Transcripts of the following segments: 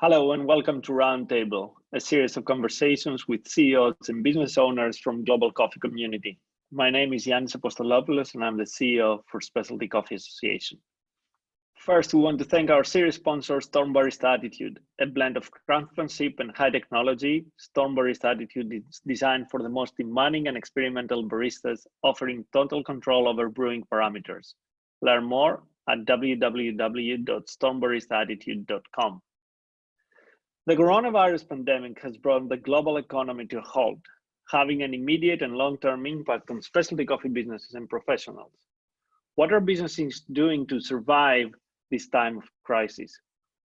Hello and welcome to Roundtable, a series of conversations with CEOs and business owners from global coffee community. My name is Yannis Apostolopoulos and I'm the CEO for Specialty Coffee Association. First, we want to thank our series sponsor, Storm Barista Attitude, a blend of craftsmanship and high technology. Storm Barista Attitude is designed for the most demanding and experimental baristas, offering total control over brewing parameters. Learn more at www.stormbaristattitude.com. The coronavirus pandemic has brought the global economy to a halt, having an immediate and long-term impact on specialty coffee businesses and professionals. What are businesses doing to survive this time of crisis?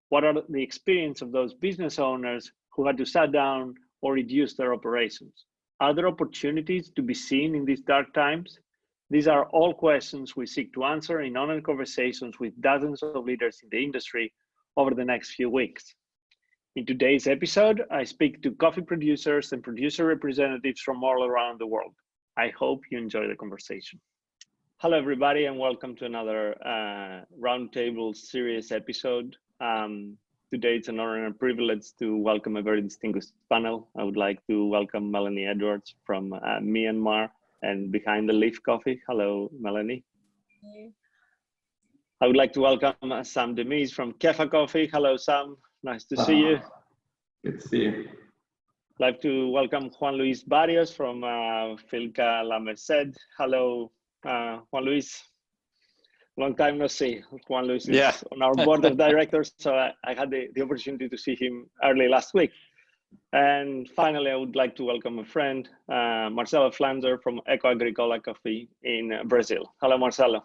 What are the experience of those business owners who had to shut down or reduce their operations? Are there opportunities to be seen in these dark times? These are all questions we seek to answer in honest conversations with dozens of leaders in the industry over the next few weeks. In today's episode, I speak to coffee producers and producer representatives from all around the world. I hope you enjoy the conversation. Hello, everybody, and welcome to another Roundtable series episode. Today, it's an honor and a privilege to welcome a very distinguished panel. I would like to welcome Melanie Edwards from Myanmar and Behind the Leaf Coffee. Hello, Melanie. Hey. I would like to welcome Sam Demisse from Keffa Coffee. Hello, Sam. Nice to see you. Good to see you. I'd like to welcome Juan Luis Barrios from Finca La Merced. Hello, Juan Luis. Long time no see. Juan Luis is on our board of directors, so I had the opportunity to see him early last week. And finally, I would like to welcome a friend, Marcelo Flanzer from Ecoagrícola Coffee in Brazil. Hello, Marcelo.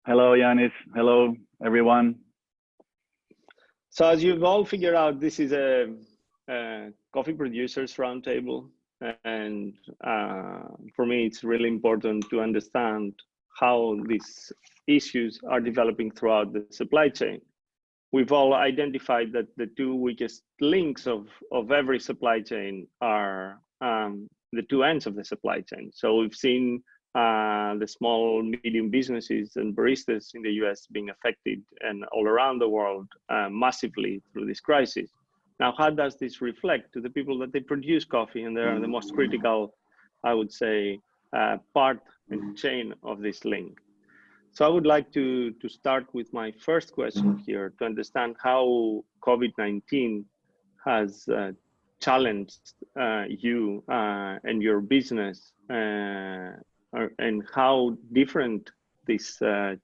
Hello, Yannis. Hello, everyone. So as you've all figured out, this is a coffee producers roundtable. And for me, it's really important to understand how these issues are developing throughout the supply chain. We've all identified that the two weakest links of every supply chain are the two ends of the supply chain. So we've seen the small, medium businesses and baristas in the US being affected and all around the world massively through this crisis. Now, how does this reflect to the people that they produce coffee and they're the most critical, I would say, part and chain of this link? So I would like to start with my first question here to understand how COVID-19 has challenged you and your business and how different these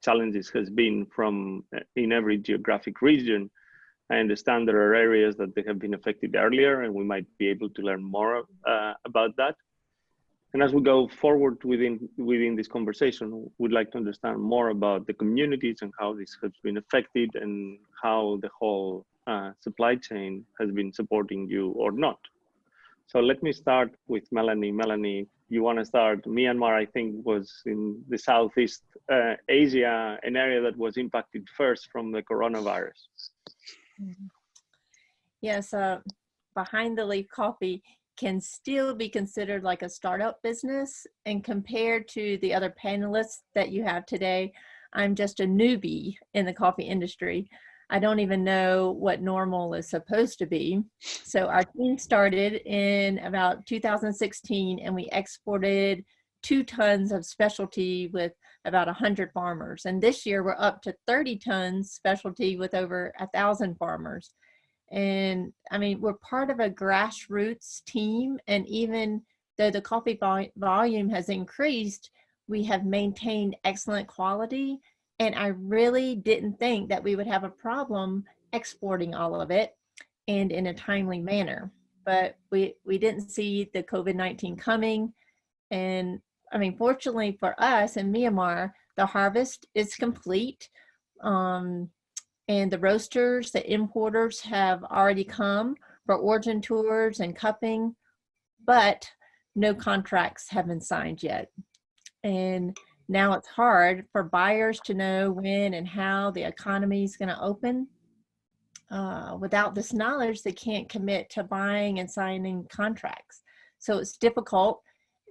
challenges has been from in every geographic region. I understand there are areas that they have been affected earlier, and we might be able to learn more about that. And as we go forward within this conversation, we'd like to understand more about the communities and how this has been affected and how the whole supply chain has been supporting you or not. So let me start with Melanie. Melanie, you want to start? Myanmar, I think, was in the Southeast Asia, an area that was impacted first from the coronavirus. Yes, Behind the Leaf Coffee can still be considered like a startup business. And compared to the other panelists that you have today, I'm just a newbie in the coffee industry. I don't even know what normal is supposed to be. So our team started in about 2016 and we exported 2 tons of specialty with about 100 farmers. And this year we're up to 30 tons specialty with over 1,000 farmers. And I mean, we're part of a grassroots team. And even though the coffee volume has increased, we have maintained excellent quality. And I really didn't think that we would have a problem exporting all of it and in a timely manner. But we didn't see the COVID-19 coming. And I mean, fortunately for us in Myanmar, the harvest is complete. And the roasters, the importers have already come for origin tours and cupping, but no contracts have been signed yet. And now it's hard for buyers to know when and how the economy is going to open. Without this knowledge, they can't commit to buying and signing contracts. So it's difficult,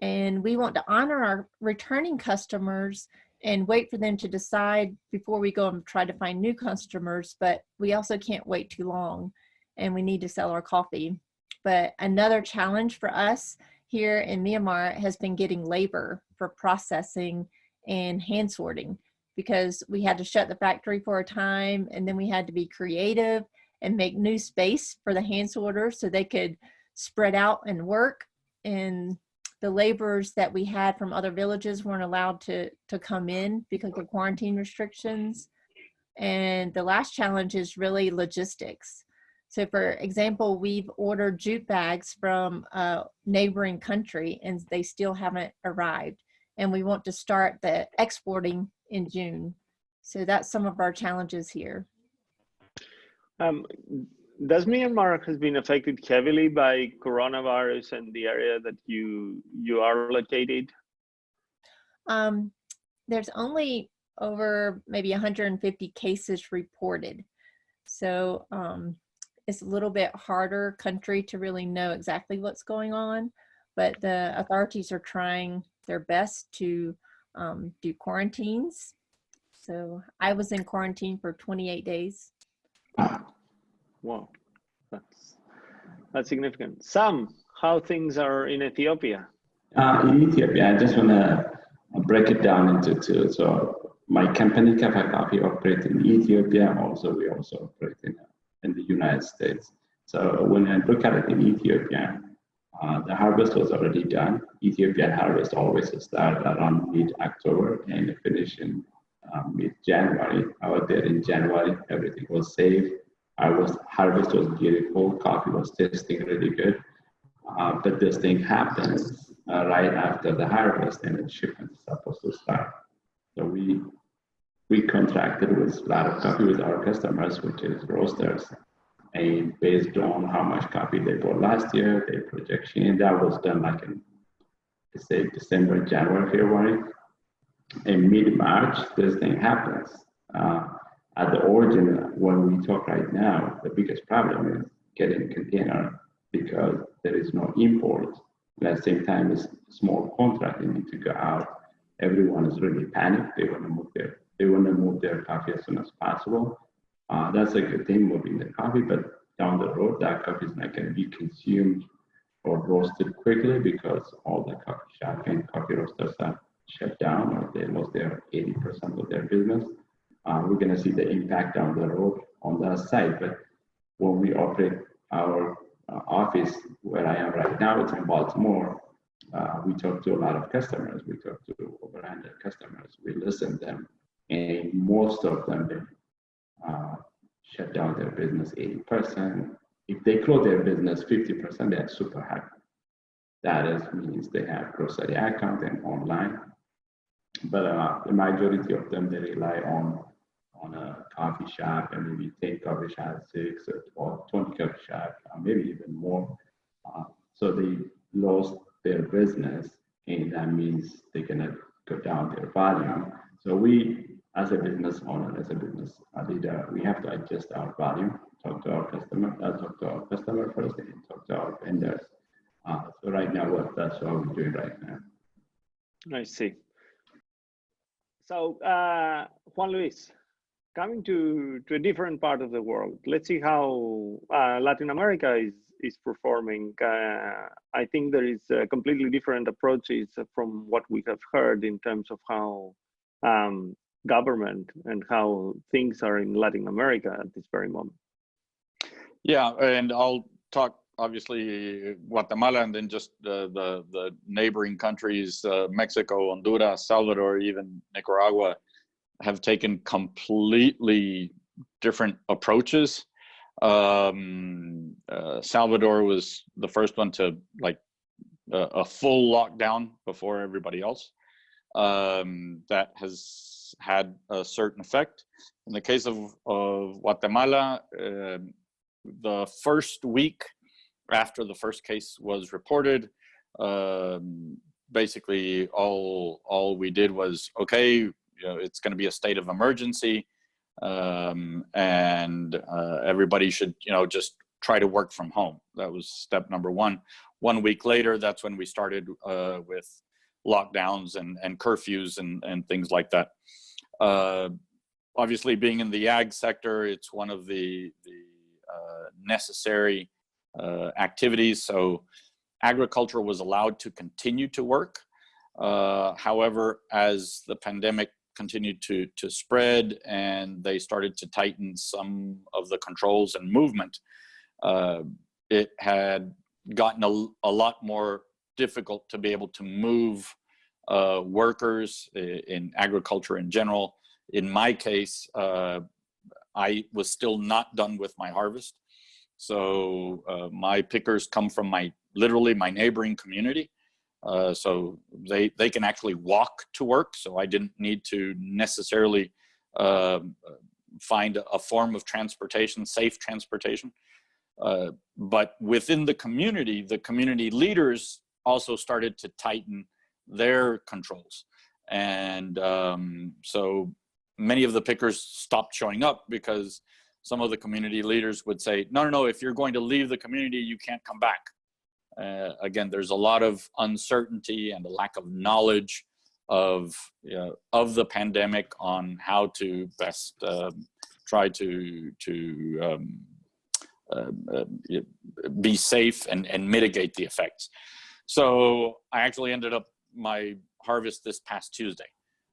and we want to honor our returning customers and wait for them to decide before we go and try to find new customers, but we also can't wait too long. and we need to sell our coffee. But another challenge for us here in Myanmar has been getting labor for processing and hand sorting, because we had to shut the factory for a time, and then we had to be creative and make new space for the hand sorters so they could spread out and work. And the laborers that we had from other villages weren't allowed to come in because of quarantine restrictions. And the last challenge is really logistics. So for example, we've ordered jute bags from a neighboring country and they still haven't arrived. And we want to start the exporting in June. So that's some of our challenges here. Does Myanmar has been affected heavily by coronavirus in the area that you are located? There's only over maybe 150 cases reported. So it's a little bit harder country to really know exactly what's going on, but the authorities are trying their best to do quarantines. So I was in quarantine for 28 days. Wow, that's significant. Sam, how things are in Ethiopia? In Ethiopia, I just want to break it down into two. So my company, Keffa Coffee, operates in Ethiopia. We also operate in the United States. So when I look at it in Ethiopia, the harvest was already done. Ethiopian harvest always starts around mid-October and finish in mid-January. I was there in January. Everything was safe. Harvest was beautiful. Coffee was tasting really good. But this thing happens right after the harvest, and the shipment is supposed to start. So we contracted with a lot of coffee with our customers, which is roasters. And based on how much coffee they bought last year, their projection, that was done like in, say, December, January, February. In mid-March, this thing happens. At the origin, when we talk right now, the biggest problem is getting container because there is no import. At the same time, it's small contract, they need to go out. Everyone is really panicked. They want to move their coffee as soon as possible. That's a good thing, moving the coffee, but down the road, that coffee is not going to be consumed or roasted quickly because all the coffee shops and coffee roasters are shut down, or they lost their 80% of their business. We're going to see the impact down the road on that side. But when we operate our office, where I am right now, it's in Baltimore, we talk to a lot of customers. We talk to over 100 customers. We listen to them, and most of them, they shut down their business 80%. If they close their business 50%, they're super happy. That means they have grocery account and online. But the majority of them, they rely on a coffee shop, and maybe 10 coffee shops, 6 or 20 coffee shops, maybe even more. So they lost their business, and that means they're gonna go down their volume. So we, as a business owner, as a business leader, we have to adjust our volume, talk to our customer first, and talk to our vendors. So right now, that's what we're doing right now. I see. So Juan Luis, coming to a different part of the world, let's see how Latin America is performing. I think there is completely different approaches from what we have heard in terms of how government and how things are in Latin America at this very moment. Yeah, and I'll talk obviously Guatemala, and then just the neighboring countries, Mexico, Honduras, Salvador, even Nicaragua, have taken completely different approaches. Salvador was the first one to a full lockdown before everybody else. That has had a certain effect. In the case of Guatemala, the first week after the first case was reported, basically all we did was, okay, it's going to be a state of emergency, and everybody should just try to work from home. That was step number one. 1 week later, that's when we started with lockdowns and curfews and things like that. Obviously, being in the ag sector, it's one of the necessary activities. So agriculture was allowed to continue to work. However, as the pandemic continued to spread and they started to tighten some of the controls and movement, it had gotten a lot more difficult to be able to move workers in agriculture in general. In my case, I was still not done with my harvest. So my pickers come from literally my neighboring community. So they can actually walk to work. So I didn't need to necessarily find a form of transportation, safe transportation. But within the community leaders also started to tighten their controls. And so many of the pickers stopped showing up because some of the community leaders would say, no, if you're going to leave the community, you can't come back. Again, there's a lot of uncertainty and a lack of knowledge of the pandemic on how to best try to be safe and mitigate the effects. So I actually ended up my harvest this past Tuesday,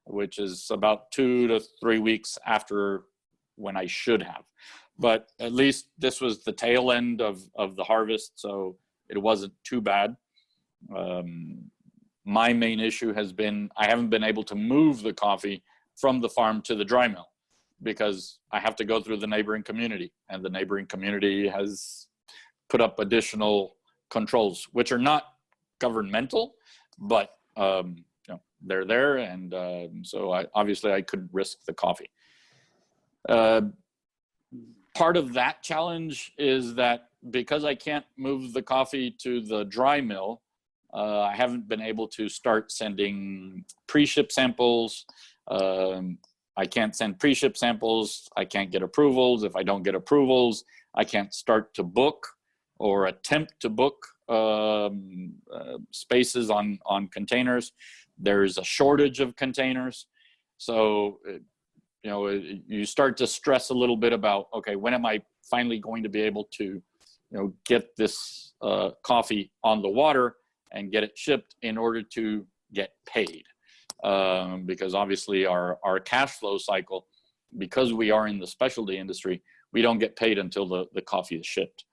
which is about 2 to 3 weeks after when I should have. But at least this was the tail end of the harvest, so it wasn't too bad. My main issue has been I haven't been able to move the coffee from the farm to the dry mill because I have to go through the neighboring community, and the neighboring community has put up additional controls, which are not governmental, but they're there, and so I couldn't risk the coffee. Part of that challenge is that because I can't move the coffee to the dry mill, I haven't been able to start sending pre-ship samples. I can't send pre-ship samples. I can't get approvals. If I don't get approvals, I can't start to book or attempt to book spaces on containers. There's a shortage of containers. So, you start to stress a little bit about, okay, when am I finally going to be able to, get this coffee on the water and get it shipped in order to get paid? Because obviously our cash flow cycle, because we are in the specialty industry, we don't get paid until the coffee is shipped.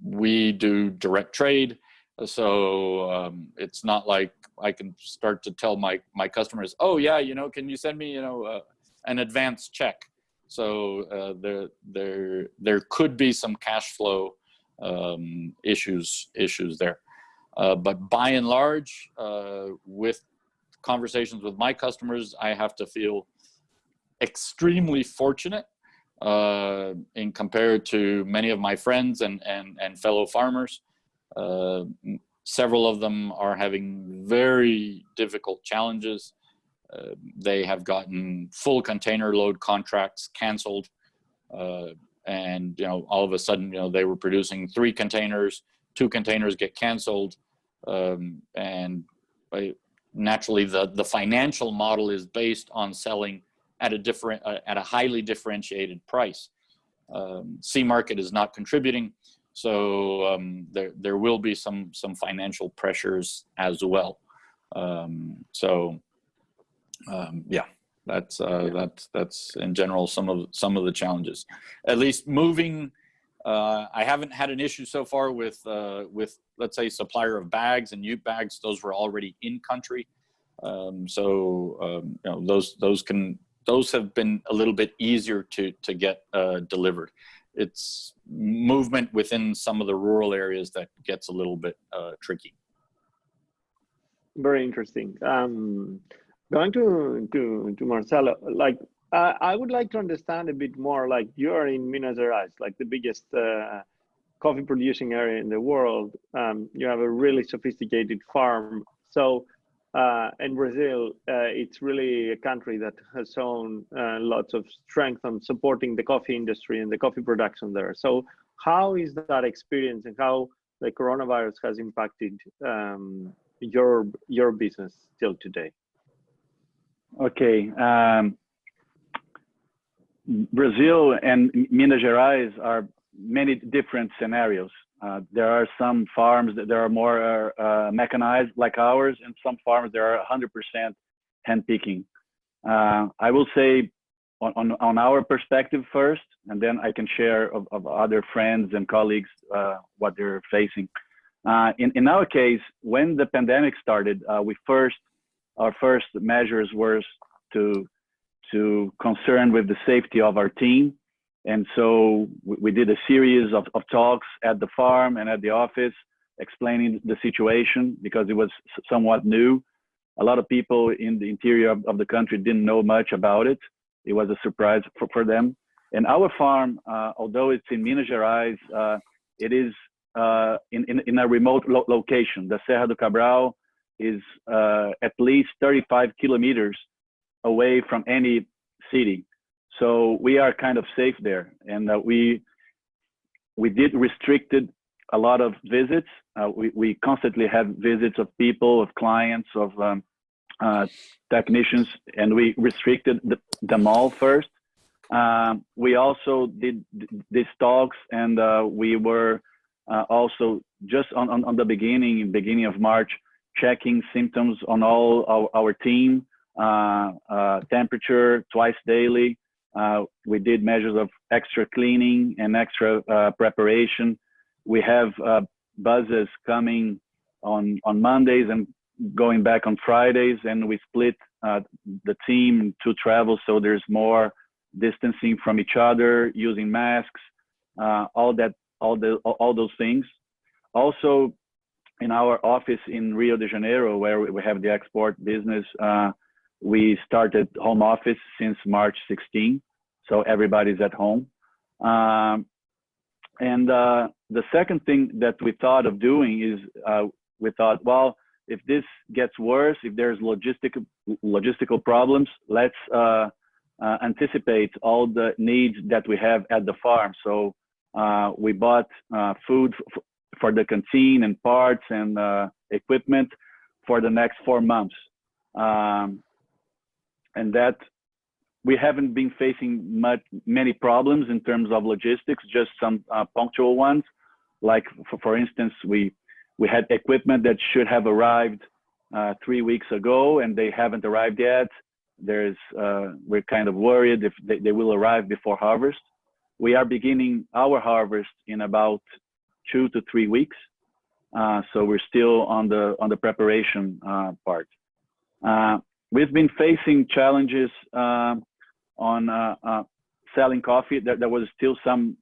We do direct trade, so it's not like I can start to tell my customers, oh yeah, can you send me an advance check? So there could be some cash flow issues there. But by and large, with conversations with my customers, I have to feel extremely fortunate in compared to many of my friends and fellow farmers. Several of them are having very difficult challenges. They have gotten full container load contracts canceled. And, all of a sudden, they were producing 3 containers, 2 containers get canceled. And naturally the financial model is based on selling at a highly differentiated price. C market is not contributing. So there will be some financial pressures as well. Yeah, that's in general some of the challenges. At least moving, I haven't had an issue so far with let's say supplier of bags and ute bags. Those were already in country, those have been a little bit easier to get delivered. It's movement within some of the rural areas that gets a little bit tricky. Very interesting. Going to Marcelo, I would like to understand a bit more, you are in Minas Gerais, the biggest coffee producing area in the world. You have a really sophisticated farm. So in Brazil, it's really a country that has shown lots of strength on supporting the coffee industry and the coffee production there. So how is that experience and how the coronavirus has impacted your business till today? Okay. Brazil and Minas Gerais are many different scenarios. There are some farms that are more mechanized like ours, and some farms that are 100% hand picking. I will say on our perspective first, and then I can share of other friends and colleagues what they're facing. In our case, when the pandemic started, our first measures were to concern with the safety of our team. And so we did a series of talks at the farm and at the office, explaining the situation because it was somewhat new. A lot of people in the interior of the country didn't know much about it. It was a surprise for them. And our farm, although it's in Minas Gerais, it is in a remote location. The Serra do Cabral is at least 35 kilometers away from any city. So we are kind of safe there. And we did restricted a lot of visits. We constantly have visits of people, of clients, of technicians, and we restricted them all first. We also did these talks, and we were also just on the beginning of March, checking symptoms on all our team, temperature twice daily. We did measures of extra cleaning and extra preparation. We have buses coming on Mondays and going back on Fridays, and we split the team to travel, so there's more distancing from each other, using masks, all those things. Also, in our office in Rio de Janeiro, where we have the export business, we started home office since March 16, so everybody's at home. And the second thing that we thought of doing is we thought, well, if this gets worse, if there's logistical problems, let's anticipate all the needs that we have at the farm. So we bought food for the canteen and parts and equipment for the next 4 months. And that we haven't been facing many problems in terms of logistics, just some punctual ones. Like for instance, we had equipment that should have arrived 3 weeks ago, and they haven't arrived yet. We're kind of worried if they will arrive before harvest. We are beginning our harvest in about 2 to 3 weeks, so we're still on the preparation part. We've been facing challenges on selling coffee. There was still some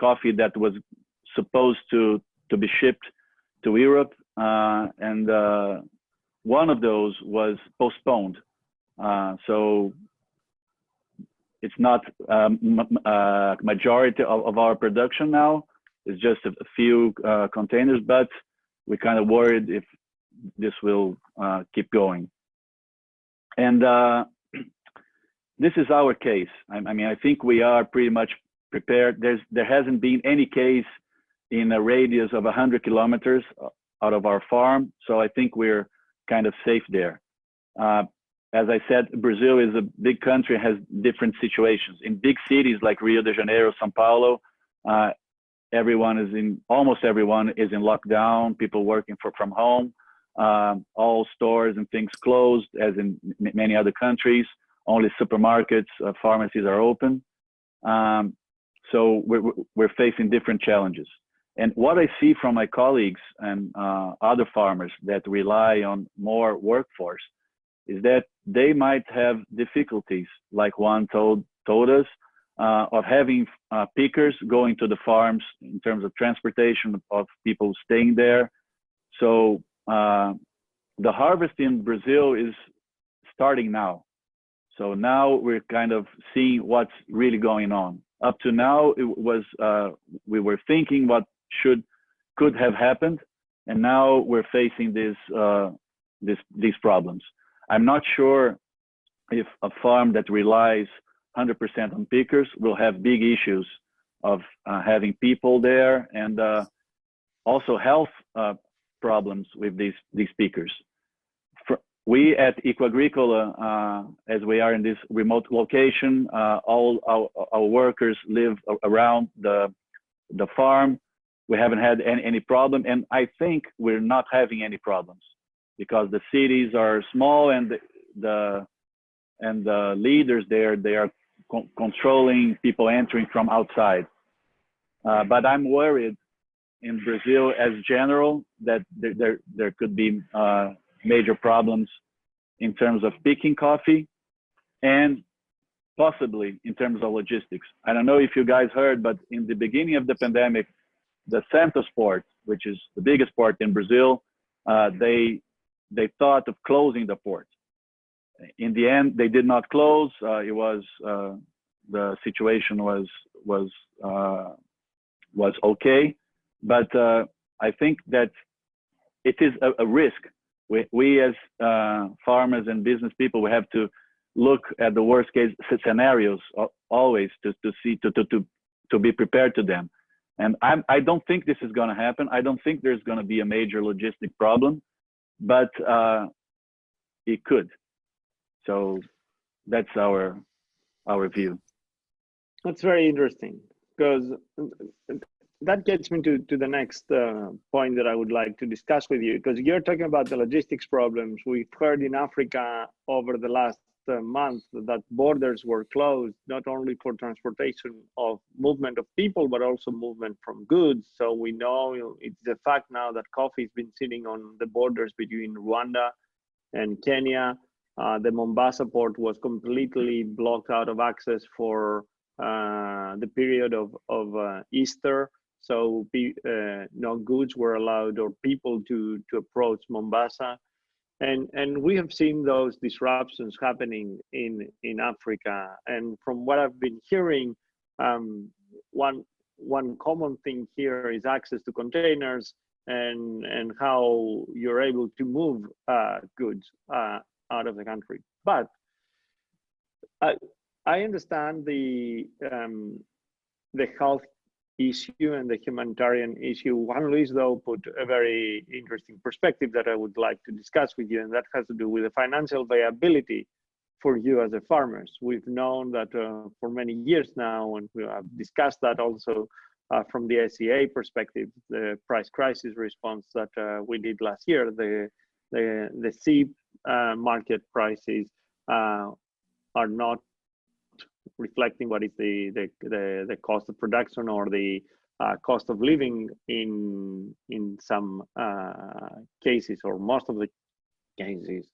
coffee that was supposed to be shipped to Europe, and one of those was postponed. So it's not majority of our production now. It's just a few containers, but we're kind of worried if this will keep going. And this is our case. I mean, I think we are pretty much prepared. There hasn't been any case in a radius of 100 kilometers out of our farm, so I think we're kind of safe there. As I said, Brazil is a big country, has different situations. In big cities like Rio de Janeiro, São Paulo, almost everyone is in lockdown, people working from home, all stores and things closed, as in many other countries. Only supermarkets, pharmacies are open. So we're facing different challenges. And what I see from my colleagues and other farmers that rely on more workforce is that they might have difficulties, like Juan told us, of having pickers going to the farms in terms of transportation of people staying there. So the harvest in Brazil is starting now. So now we're kind of seeing what's really going on. Up to now, it was we were thinking what could have happened, and now we're facing these problems. I'm not sure if a farm that relies 100% on pickers will have big issues of having people there, and also health problems with these pickers. we at Ecoagrícola, as we are in this remote location, all our workers live around the farm. We haven't had any problem, and I think we're not having any problems because the cities are small, and the leaders there, they are controlling people entering from outside. But I'm worried in Brazil as general that there could be major problems in terms of picking coffee and possibly in terms of logistics. I don't know if you guys heard, but in the beginning of the pandemic, the Santos port, which is the biggest port in Brazil, they thought of closing the port. In the end, they did not close. It was the situation was okay, but I think that it is a risk. We as farmers and business people, we have to look at the worst case scenarios always to be prepared to them. And I don't think this is going to happen. I don't think there's going to be a major logistic problem, but it could. So that's our view. That's very interesting, because that gets me to the next point that I would like to discuss with you, because you're talking about the logistics problems. We've heard in Africa over the last month that borders were closed, not only for transportation of movement of people, but also movement from goods. So we know it's a fact now that coffee has been sitting on the borders between Rwanda and Kenya. The Mombasa port was completely blocked out of access for the period of Easter. So no goods were allowed or people to approach Mombasa. And we have seen those disruptions happening in Africa. And from what I've been hearing, one common thing here is access to containers and how you're able to move goods out of the country. But I understand the health issue and the humanitarian issue. Juan Luis, though, put a very interesting perspective that I would like to discuss with you, and that has to do with the financial viability for you as a farmers. We've known that for many years now, and we have discussed that also from the SEA perspective, the price crisis response that we did last year. The seed market prices are not reflecting what is the cost of production or the cost of living in some cases, or most of the cases.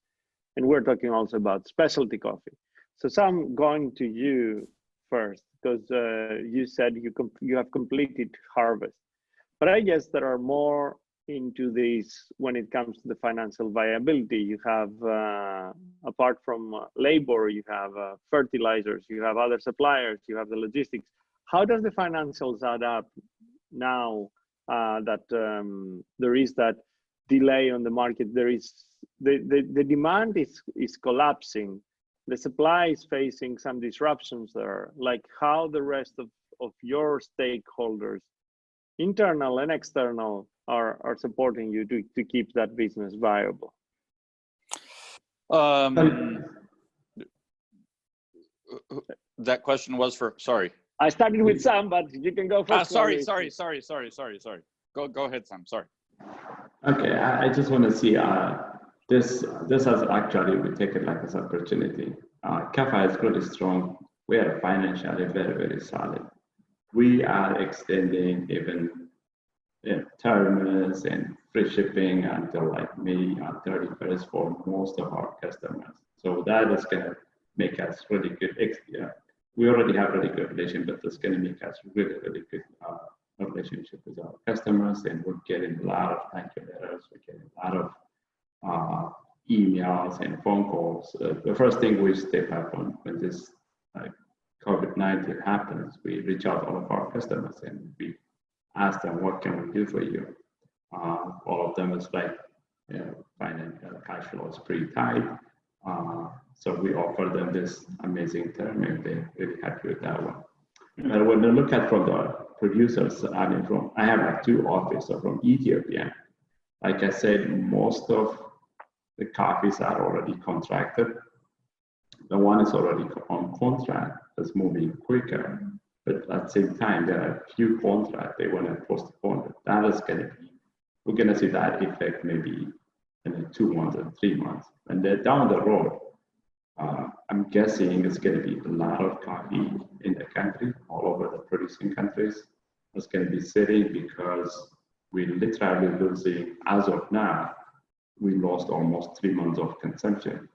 And we're talking also about specialty coffee. So Sam, going to you first, because you said you have completed harvest, but I guess there are more into this when it comes to the financial viability. You have, apart from labor, you have fertilizers, you have other suppliers, you have the logistics. How does the financials add up now that there is that delay on the market? There is the demand is collapsing, the supply is facing some disruptions there. Like, how the rest of your stakeholders, internal and external, are supporting you to keep that business viable? That question was for, sorry. I started with Sam, but you can go first. Sorry. Go ahead, Sam, sorry. Okay, I just want to see, this has actually, we take it like as an opportunity. Keffa is really strong. We are financially very, very solid. We are extending even terms and free shipping until like May 31st for most of our customers. So that is going to make us really good. We already have really good relationship, but it's going to make us really, really good relationship with our customers. And we're getting a lot of thank you letters. We're getting a lot of emails and phone calls. The first thing we step up on when this COVID-19 happens, we reach out to all of our customers and we ask them, what can we do for you? All of them is like, financial cash flow is pretty tight. So we offer them this amazing term and they're really happy with that one. And when they look at from the producers, I have like two offices from Ethiopia. Like I said, most of the coffees are already contracted. The one is already on contract is moving quicker, but at the same time, there are few contracts they want to postpone. That is going to be, we're going to see that effect maybe in 2 months or 3 months. And then down the road, I'm guessing it's going to be a lot of coffee in the country, all over the producing countries. It's going to be sitting because we literally losing, as of now, we lost almost 3 months of consumption.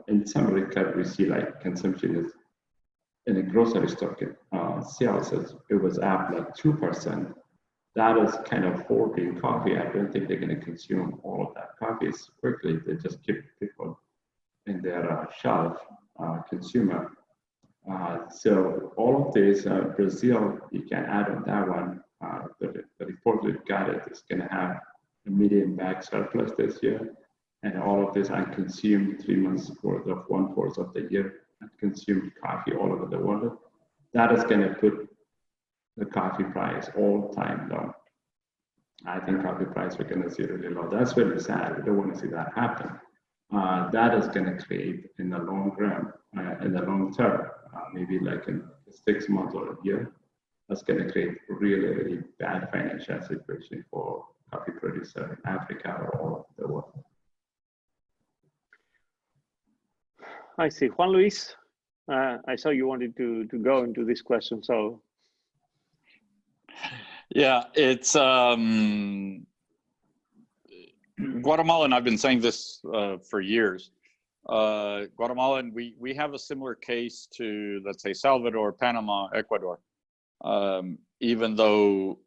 In some record, we see like consumption is in a grocery store sales, it was up like 2%. That is kind of hoarding coffee. I don't think they're going to consume all of that coffee quickly. They just keep people in their shelf consumer. So all of this, Brazil, you can add on that one. The report we've got is going to have a medium bag surplus this year. And all of this unconsumed 3 months worth of 1/4 of the year unconsumed coffee all over the world. That is going to put the coffee price all time low. I think coffee price we're going to see really low. That's really sad. We don't want to see that happen. That is going to create in the long run, in the long term, maybe like in 6 months or a year, that's going to create really, really bad financial situation for coffee producer in Africa or all over the world. I see. Juan Luis, I saw you wanted to go into this question, so. Yeah, it's Guatemala, and I've been saying this for years. Guatemala, and we have a similar case to, let's say, Salvador, Panama, Ecuador. Even though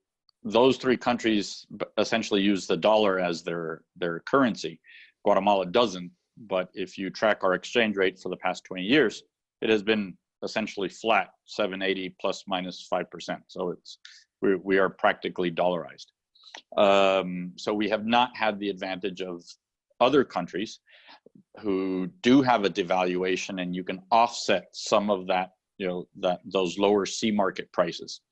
those 3 countries essentially use the dollar as their currency, Guatemala doesn't. But if you track our exchange rate for the past 20 years, it has been essentially flat, 780 plus minus 5%. So we are practically dollarized. So we have not had the advantage of other countries who do have a devaluation, and you can offset some of that, those lower C market prices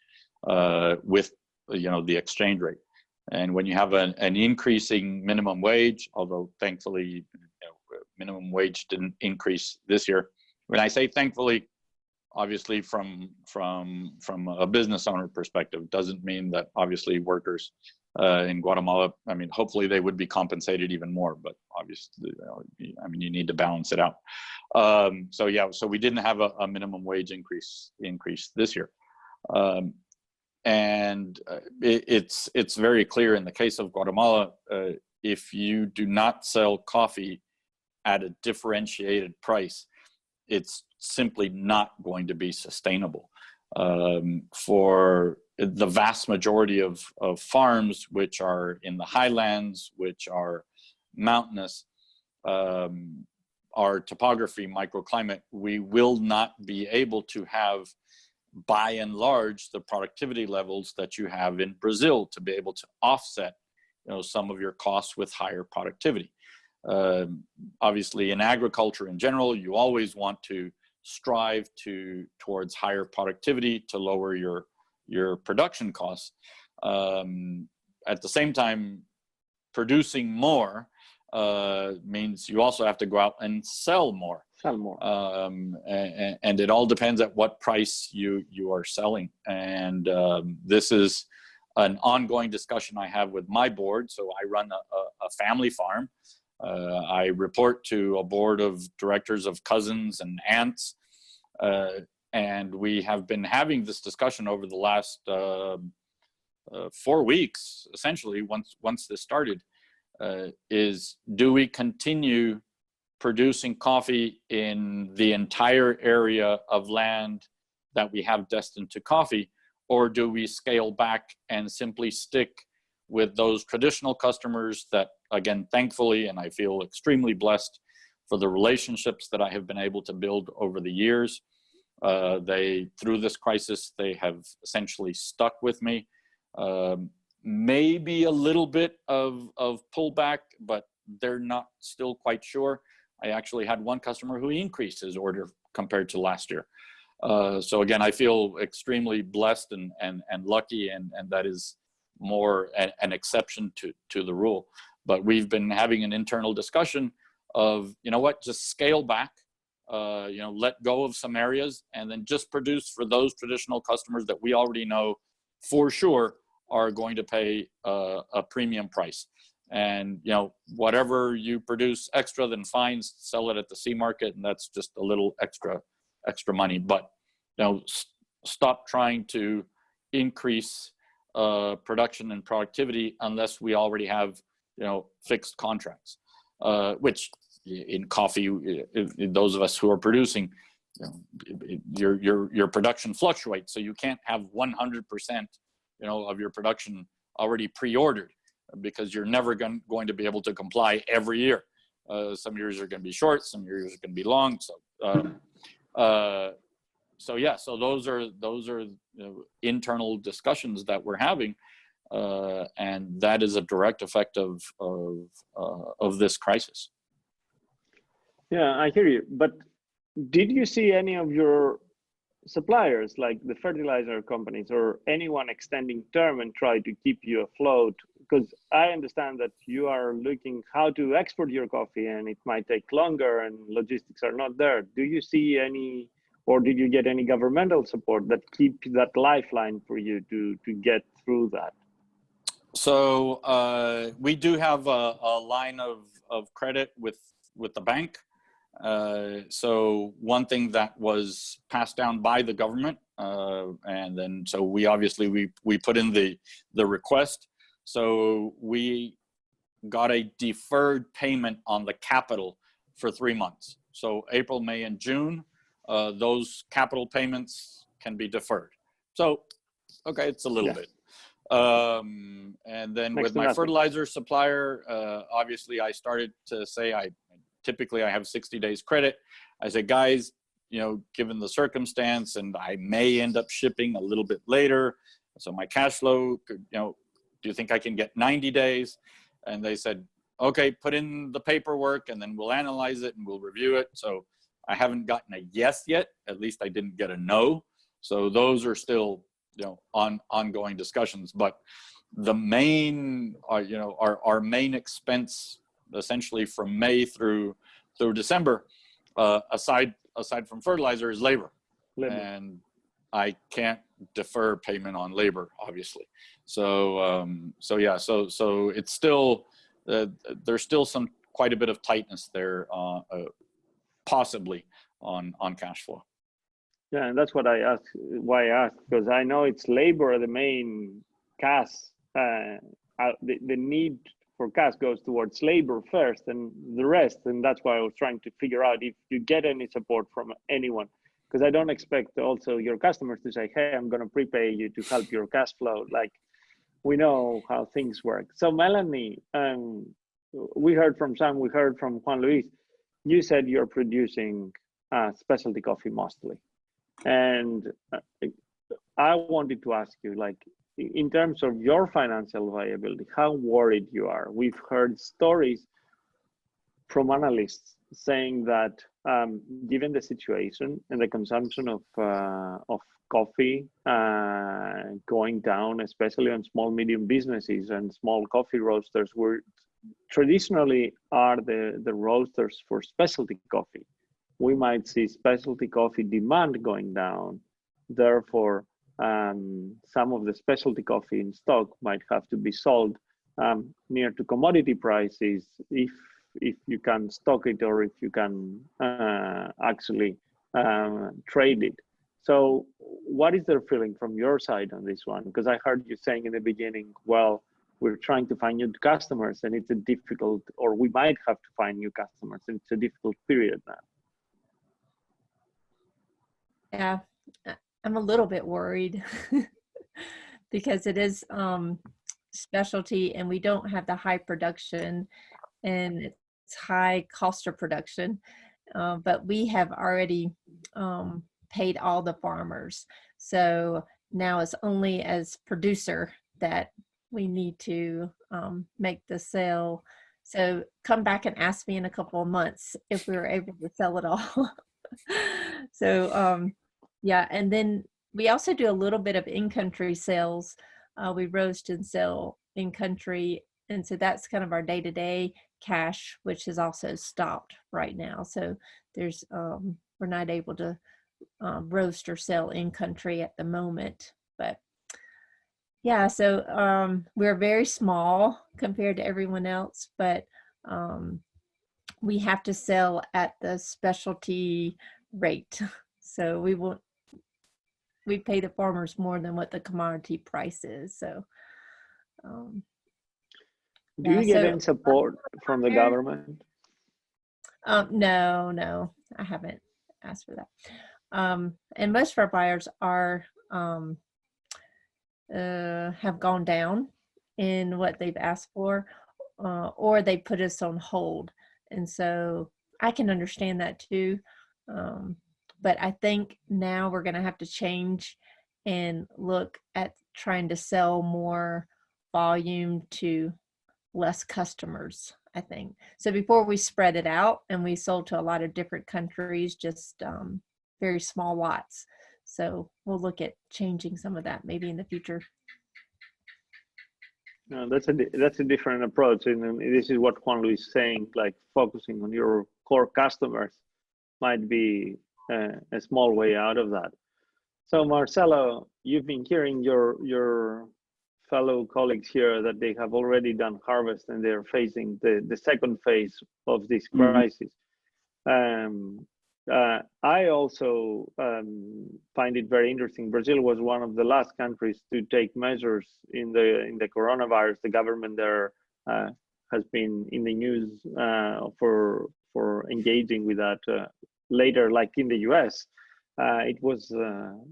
with, the exchange rate. And when you have an increasing minimum wage, although thankfully, minimum wage didn't increase this year. When I say thankfully, obviously from a business owner perspective, doesn't mean that obviously workers in Guatemala, I mean, hopefully they would be compensated even more, but obviously, you need to balance it out. So we didn't have a minimum wage increase this year. And it's very clear in the case of Guatemala, if you do not sell coffee at a differentiated price, it's simply not going to be sustainable. For the vast majority of farms, which are in the highlands, which are mountainous, our topography, microclimate, we will not be able to have, by and large, the productivity levels that you have in Brazil to be able to offset, some of your costs with higher productivity. Obviously, in agriculture in general, you always want to strive towards higher productivity to lower your production costs. At the same time, producing more means you also have to go out and sell more. And it all depends at what price you are selling. And this is an ongoing discussion I have with my board. So I run a family farm. I report to a board of directors of cousins and aunts. And we have been having this discussion over the last 4 weeks, essentially, once this started, is do we continue producing coffee in the entire area of land that we have destined to coffee, or do we scale back and simply stick with those traditional customers that, again, thankfully, and I feel extremely blessed for the relationships that I have been able to build over the years. Through this crisis, they have essentially stuck with me. Maybe a little bit of pullback, but they're not still quite sure. I actually had one customer who increased his order compared to last year. So again, I feel extremely blessed and lucky, and that is more an exception to the rule. But we've been having an internal discussion of, you know what, just scale back, let go of some areas and then just produce for those traditional customers that we already know for sure are going to pay a premium price. And, whatever you produce extra, then fine, sell it at the C market, and that's just a little extra money. But, stop trying to increase production and productivity unless we already have, fixed contracts, which in coffee, those of us who are producing, your production fluctuates. So you can't have 100%, of your production already pre-ordered, because you're never going to be able to comply every year. Some years are going to be short, some years are going to be long. So those are internal discussions that we're having, and that is a direct effect of this crisis. Yeah, I hear you. But did you see any of your suppliers, like the fertilizer companies or anyone, extending term and try to keep you afloat? Because I understand that you are looking how to export your coffee, and it might take longer and logistics are not there. Do you see any, or did you get any governmental support that keep that lifeline for you to get through that? So we do have a line of credit with the bank. So one thing that was passed down by the government, and then so we obviously we put in the request. So we got a deferred payment on the capital for 3 months. So April, May, and June, those capital payments can be deferred. So, okay, it's a little bit. And then with my fertilizer supplier, obviously I started to say typically I have 60 days credit. I said, guys, given the circumstance, and I may end up shipping a little bit later, so my cash flow, do you think I can get 90 days? And they said, okay, put in the paperwork and then we'll analyze it and we'll review it. So I haven't gotten a yes yet. At least I didn't get a no. So those are still, ongoing discussions. But the main, our main expense, essentially from May through December, aside from fertilizer, is labor. And I can't defer payment on labor, obviously. So it's still there's still quite a bit of tightness there, possibly on cash flow. Yeah, and that's why I asked, because I know it's labor, the main cash, the need for cash goes towards labor first and the rest. And that's why I was trying to figure out if you get any support from anyone, because I don't expect also your customers to say, hey, I'm going to prepay you to help your cash flow. Like, we know how things work. So Melanie, we heard from Sam, we heard from Juan Luis. You said you're producing specialty coffee mostly. And I wanted to ask you, like, in terms of your financial viability, how worried you are. We've heard stories from analysts saying that given the situation and the consumption of coffee going down, especially on small, medium businesses and small coffee roasters, were traditionally are the roasters for specialty coffee. We might see specialty coffee demand going down. Therefore, some of the specialty coffee in stock might have to be sold near to commodity prices if you can stock it, or if you can actually trade it. So what is their feeling from your side on this one? Because I heard you saying in the beginning, well, we're trying to find new customers and it's a difficult, or we might have to find new customers, and it's a difficult period now. Yeah, I'm a little bit worried because it is specialty and we don't have the high production and it's high cost of production, but we have already paid all the farmers. So now it's only as producer that we need to make the sale. So come back and ask me in a couple of months if we were able to sell it all. So yeah, and then we also do a little bit of in-country sales. We roast and sell in country, and so that's kind of our day-to-day. cash, which is also stopped right now. So there's we're not able to roast or sell in country at the moment. But yeah, so we're very small compared to everyone else, but we have to sell at the specialty rate. So we pay the farmers more than what the commodity price is. So do you get any support from the government? No, I haven't asked for that. And most of our buyers are have gone down in what they've asked for, or they put us on hold. And so I can understand that too. But I think now we're going to have to change and look at trying to sell more volume to less customers, I think. So before we spread it out and we sold to a lot of different countries, just very small lots. So we'll look at changing some of that maybe in the future. No, that's a different approach, and this is what Juan Luis is saying. Like focusing on your core customers might be a small way out of that. So Marcelo, you've been hearing your fellow colleagues here that they have already done harvest and they're facing the second phase of this crisis. I also find it very interesting. Brazil was one of the last countries to take measures in the coronavirus. The government there has been in the news for engaging with that later, like in the US. It was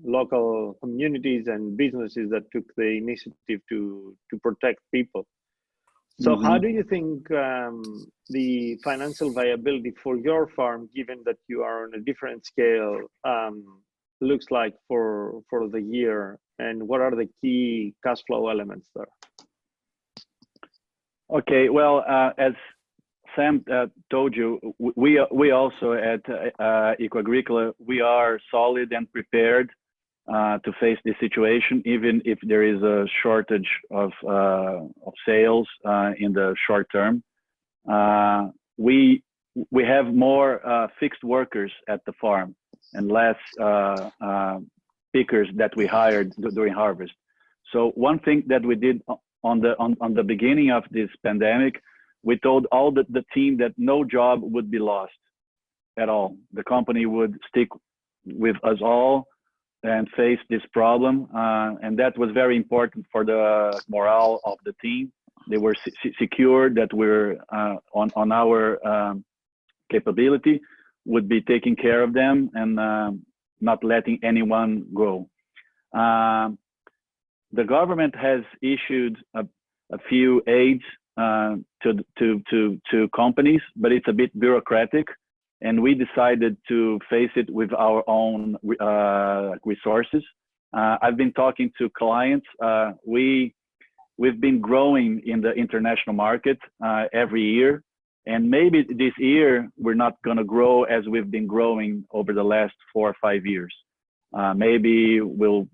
local communities and businesses that took the initiative to protect people. So how do you think the financial viability for your farm, given that you are on a different scale, looks like for the year, and what are the key cash flow elements there? Okay, well, as Sam told you, we also at Ecoagrícola, we are solid and prepared to face this situation, even if there is a shortage of sales in the short term. We have more fixed workers at the farm and less pickers that we hired during harvest. So one thing that we did on the beginning of this pandemic, we told all the team that no job would be lost at all. The company would stick with us all and face this problem, and that was very important for the morale of the team. They were secure that we're on our capability, would be taking care of them and not letting anyone go. The government has issued a few aids to companies, but it's a bit bureaucratic. And we decided to face it with our own resources. I've been talking to clients. We've been growing in the international market every year. And maybe this year, we're not gonna grow as we've been growing over the last 4 or 5 years. Maybe we'll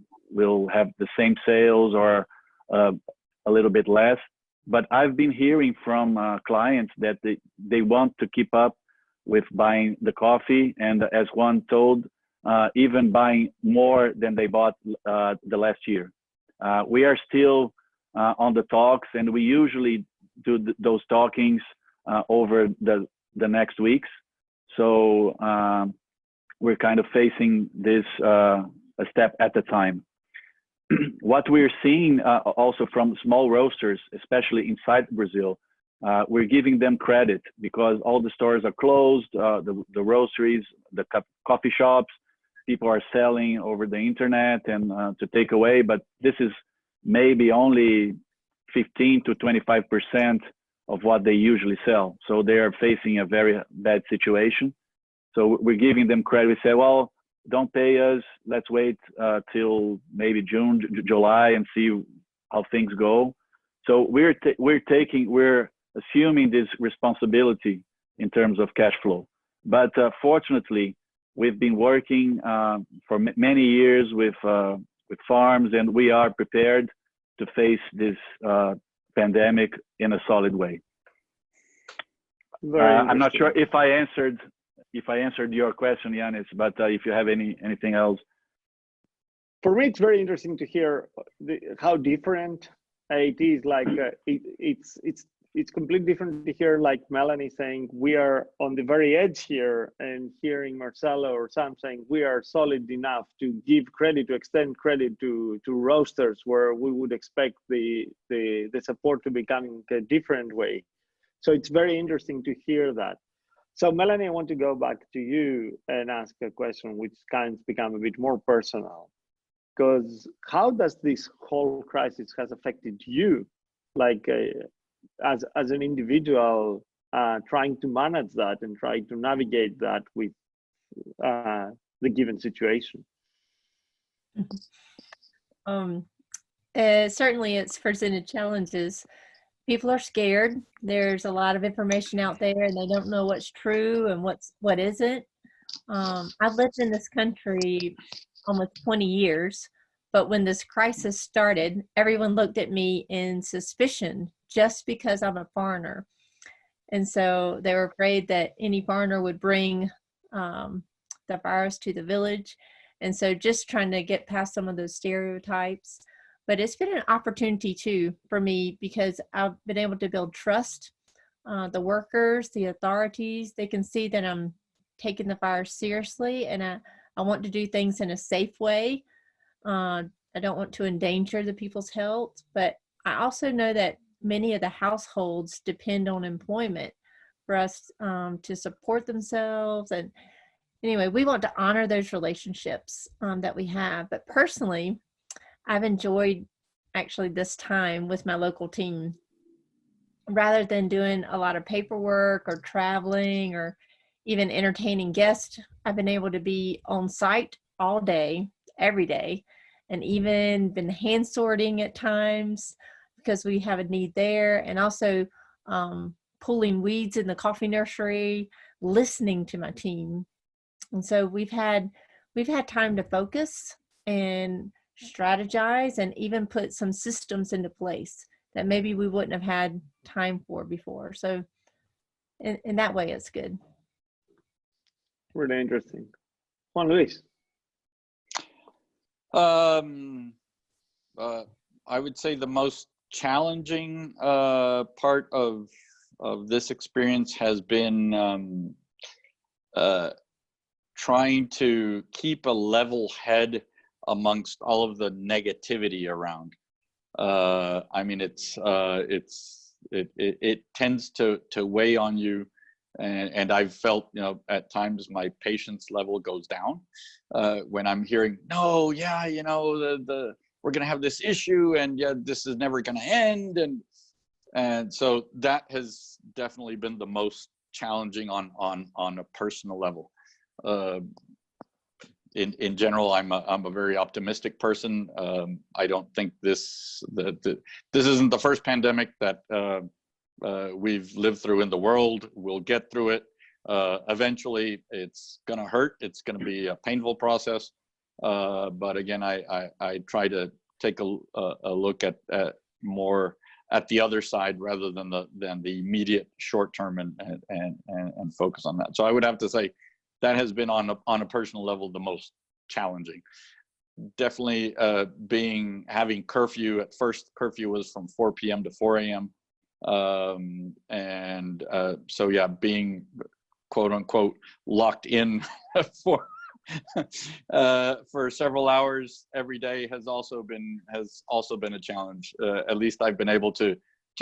have the same sales or a little bit less. But I've been hearing from clients that they want to keep up with buying the coffee, and as Juan told, even buying more than they bought the last year. We are still on the talks, and we usually do those talkings over the next weeks. So we're kind of facing this a step at a time. What we're seeing also from small roasters, especially inside Brazil, we're giving them credit because all the stores are closed, the roasteries, the coffee shops, people are selling over the internet and to take away, but this is maybe only 15 to 25% of what they usually sell. So they are facing a very bad situation. So we're giving them credit. We say, well, don't pay us. Let's wait till maybe June, July and see how things go. So we're assuming this responsibility in terms of cash flow. But fortunately, we've been working for many years with farms, and we are prepared to face this pandemic in a solid way. I'm not sure if I answered your question, Yannis, but if you have anything else. For me, it's very interesting to hear how different it is. Like it's completely different to hear like Melanie saying we are on the very edge here, and hearing Marcelo or Sam saying we are solid enough to give credit, to extend credit to roasters where we would expect the support to be coming a different way. So it's very interesting to hear that. So Melanie, I want to go back to you and ask a question which kind of become a bit more personal. Because how does this whole crisis has affected you, like as an individual, trying to manage that and trying to navigate that with the given situation? Certainly, it's presented challenges. People are scared. There's a lot of information out there, and they don't know what's true and what isn't. I've lived in this country almost 20 years, but when this crisis started, everyone looked at me in suspicion just because I'm a foreigner. And so they were afraid that any foreigner would bring the virus to the village. And so just trying to get past some of those stereotypes. But it's been an opportunity too for me, because I've been able to build trust. The workers, the authorities, they can see that I'm taking the virus seriously, and I want to do things in a safe way. I don't want to endanger the people's health, but I also know that many of the households depend on employment for us to support themselves. And anyway, we want to honor those relationships that we have. But personally, I've enjoyed actually this time with my local team. Rather than doing a lot of paperwork or traveling or even entertaining guests, I've been able to be on site all day, every day, and even been hand sorting at times because we have a need there, and also pulling weeds in the coffee nursery, listening to my team. And so we've had time to focus and strategize and even put some systems into place that maybe we wouldn't have had time for before. So in that way, it's good. Really interesting. Juan Luis. I would say the most challenging part of this experience has been trying to keep a level head amongst all of the negativity around. I mean, it tends to weigh on you, and I've felt, you know, at times my patience level goes down when I'm hearing, no, yeah, you know, we're gonna have this issue, and yeah, this is never gonna end, and so that has definitely been the most challenging on a personal level. In general, I'm a very optimistic person. I don't think this isn't the first pandemic that we've lived through in the world. We'll get through it. Eventually, it's gonna hurt. It's gonna be a painful process. But again, I try to take a look at more at the other side rather than the immediate short term and focus on that. So I would have to say that has been on a personal level the most challenging. Definitely having curfew. At first, curfew was from 4 p.m. to 4 a.m. So yeah, being quote unquote locked in for several hours every day has also been a challenge. At least I've been able to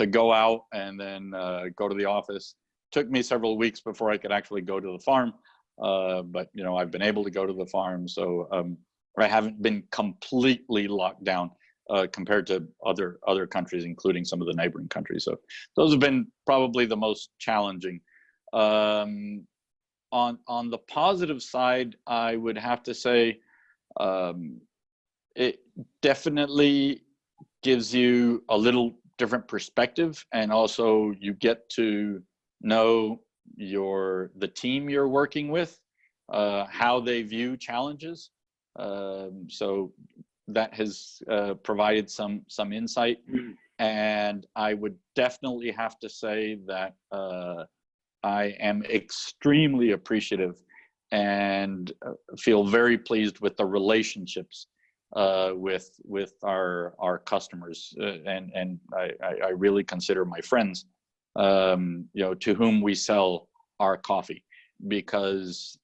go out and then go to the office. Took me several weeks before I could actually go to the farm. But you know, I've been able to go to the farm, so I haven't been completely locked down compared to other countries, including some of the neighboring countries. So those have been probably the most challenging. On the positive side, I would have to say it definitely gives you a little different perspective, and also you get to know the team you're working with, how they view challenges. So that has provided some insight. And I would definitely have to say that I am extremely appreciative and feel very pleased with the relationships with our customers, and I really consider my friends, you know, to whom we sell our coffee, because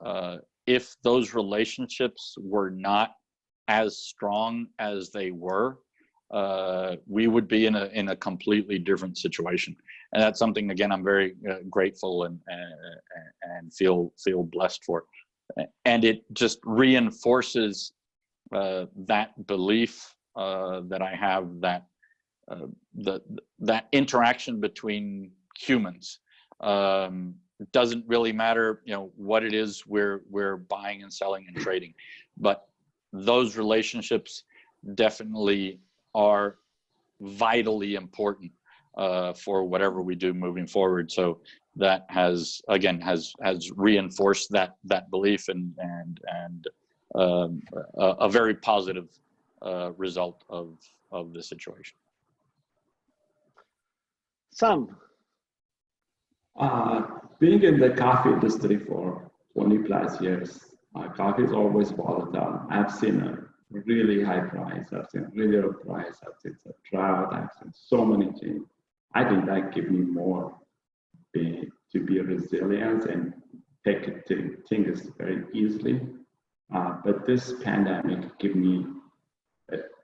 if those relationships were not as strong as they were, we would be in a completely different situation. And that's something, again, I'm very grateful and feel blessed for. And it just reinforces that belief that I have, that that interaction between humans. It doesn't really matter, you know, what it is we're buying and selling and trading, but those relationships definitely are vitally important for whatever we do moving forward. So that has reinforced that belief and a very positive result of the situation. Sam. Being in the coffee industry for 20 plus years, coffee is always volatile. I've seen a really high price, I've seen a really low price, I've seen a drought, I've seen so many things. I think that gives me more to be resilient and take things very easily. But this pandemic gave me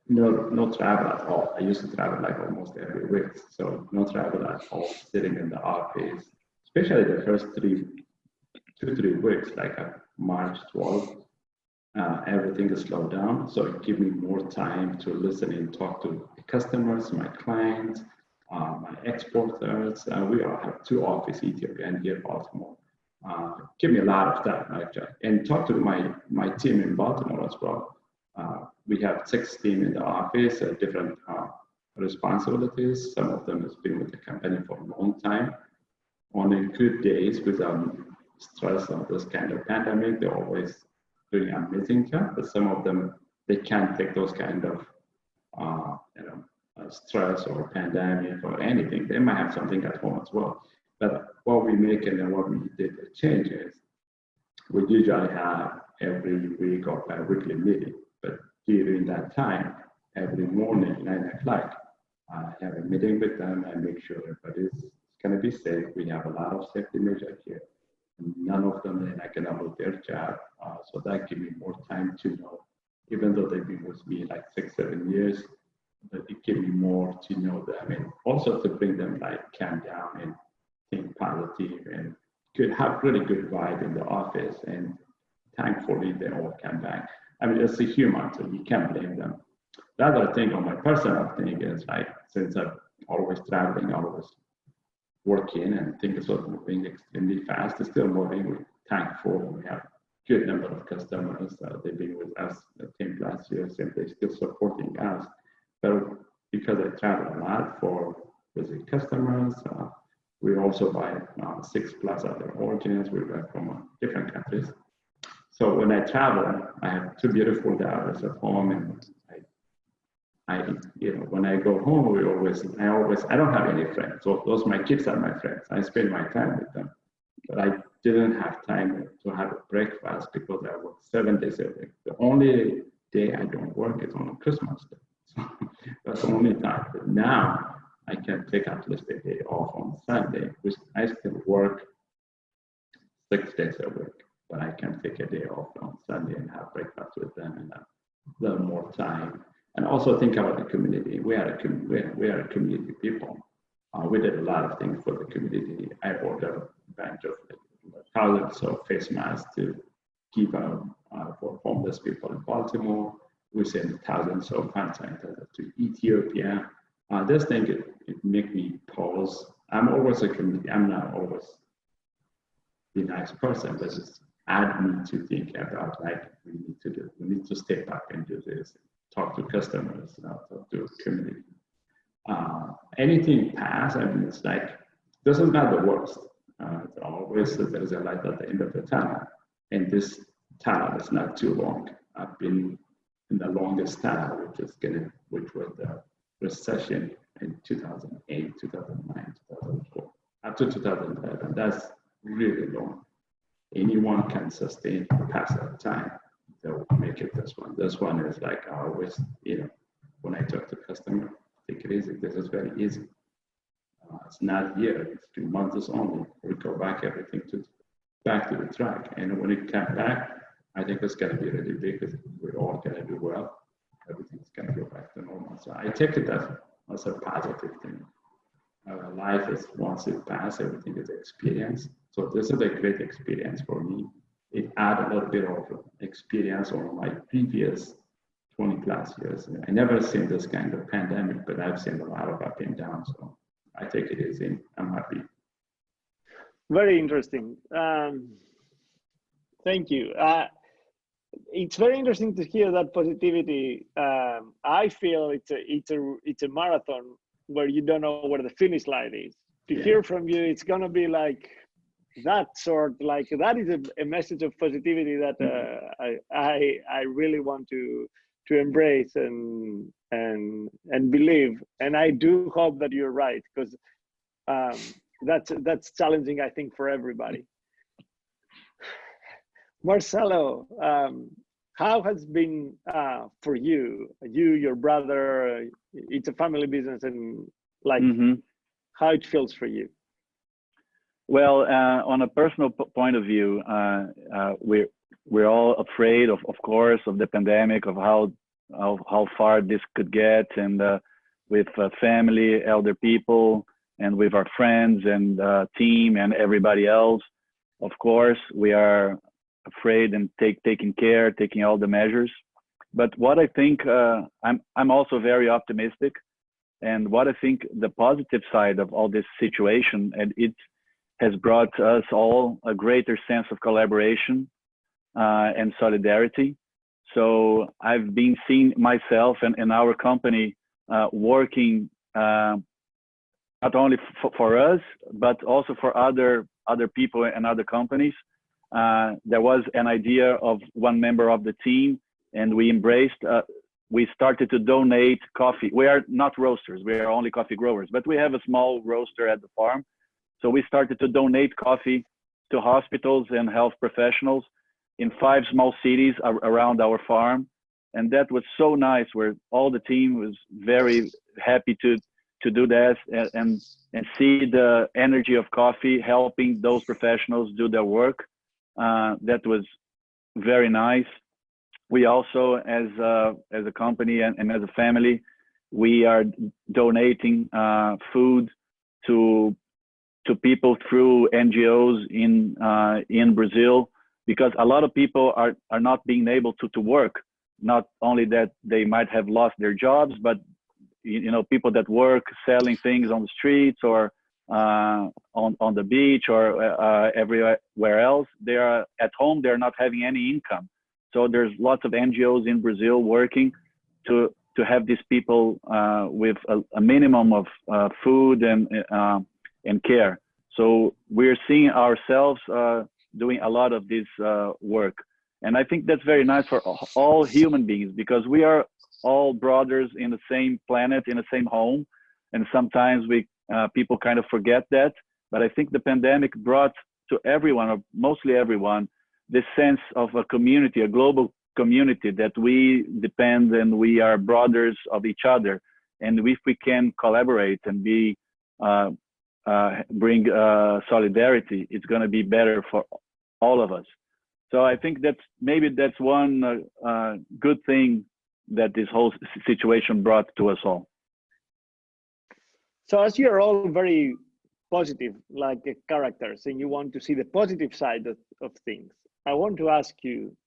no travel at all. I used to travel like almost every week, so no travel at all, sitting in the office, especially the first 2-3 weeks, like March 12th. Everything is slowed down, so it gives me more time to listen and talk to customers, my clients, my exporters. We all have 2 offices, Ethiopia and here, Baltimore. Give me a lot of time, actually, and talk to my team in Baltimore as well. We have 6 team in the office, different responsibilities. Some of them has been with the company for a long time. On the good days, without stress of this kind of pandemic, they're always doing amazing job. But some of them, they can't take those kind of stress or pandemic or anything. They might have something at home as well. But what we make and what we did the changes, we usually have every week or bi-weekly meeting. But during that time, every morning, 9 o'clock, I have a meeting with them and make sure everybody's going to be safe. We have a lot of safety measures here. None of them are going to lose their job. So that gives me more time to know, even though they've been with me like 6-7 years, but it gives me more to know them, and also to bring them like calm down and think positive and could have really good vibe in the office. And thankfully, they all come back. I mean, it's a human, so you can't blame them. The other thing on my personal thing is like, since I'm always traveling, always working, and things are moving extremely fast, it's still moving. We're thankful. We have good number of customers. They've been with us 10 plus years, and they're still supporting us. But because I travel a lot for visit customers, we also buy 6 plus other origins. We buy from different countries. So when I travel, I have 2 beautiful daughters at home, and when I go home, I don't have any friends. So those my kids are my friends. I spend my time with them, but I didn't have time to have a breakfast because I work 7 days a week. The only day I don't work is on Christmas Day. So that's the only time. But now I can take at least a day off on Sunday, which I still work 6 days a week, but I can take a day off on Sunday and have breakfast with them and have a little more time. And also think about the community. We are a community people. We did a lot of things for the community. I ordered a bunch of thousands of face masks to give out for homeless people in Baltimore. We send thousands of hand sanitizer to Ethiopia. This thing, it make me pause. I'm always a community. I'm not always the nice person, but it's add me to think about like we need to step up and do this. Talk to customers, talk to community. Anything past, I mean, it's like, this is not the worst. It's always there's a light at the end of the tunnel, and this tunnel is not too long. I've been in the longest tunnel, which was the recession in 2008, 2009, 2004, up to 2011. really long. Anyone can sustain past that time. They'll make it this one. This one is like I always, when I talk to customer, take it easy. This is very easy. It's not here. It's 2 months only. We go back everything back to the track. And when it comes back, I think it's going to be really big because we're all going to do well. Everything's going to go back to normal. So I take it as a positive thing. Life is, once it passes, everything is experience. So this is a great experience for me. It adds a little bit of experience on my previous 20 plus years. I never seen this kind of pandemic, but I've seen a lot of up and down. So I take it easy. I'm happy. Very interesting. Thank you. It's very interesting to hear that positivity. I feel it's a marathon where you don't know where the finish line is. To hear from you, it's gonna be like that is a message of positivity that I really want to embrace and believe. And I do hope that you're right, because that's challenging, I think, for everybody. Marcelo, how has been for you, your brother, it's a family business, and how it feels for you? Well, on a personal point of view, we're all afraid of course, of the pandemic, of how far this could get, and with family, elder people, and with our friends and team and everybody else. Of course, we are afraid and taking all the measures. But what I think, I'm also very optimistic, and what I think the positive side of all this situation, and it has brought us all a greater sense of collaboration and solidarity. So I've been seeing myself and our company working not only for us, but also for other people and other companies. There was an idea of one member of the team, and we embraced, we started to donate coffee. We are not roasters, we are only coffee growers, but we have a small roaster at the farm. So we started to donate coffee to hospitals and health professionals in 5 small cities around our farm. And that was so nice, where all the team was very happy to do that and see the energy of coffee helping those professionals do their work. That was very nice. We also, as a company and as a family, we are donating food to people through NGOs in Brazil, because a lot of people are not being able to work. Not only that they might have lost their jobs, but people that work selling things on the streets or on the beach or everywhere else, they are at home, they're not having any income. So there's lots of NGOs in Brazil working to have these people with a minimum of food and care. So we're seeing ourselves doing a lot of this work. And I think that's very nice for all human beings, because we are all brothers in the same planet, in the same home. And sometimes people kind of forget that. But I think the pandemic brought to everyone, or mostly everyone, this sense of a community, a global community, that we depend and we are brothers of each other. And if we can collaborate and bring solidarity, it's going to be better for all of us. So I think that's one good thing that this whole situation brought to us all. So as you're all very positive, like characters, and you want to see the positive side of things, I want to ask you,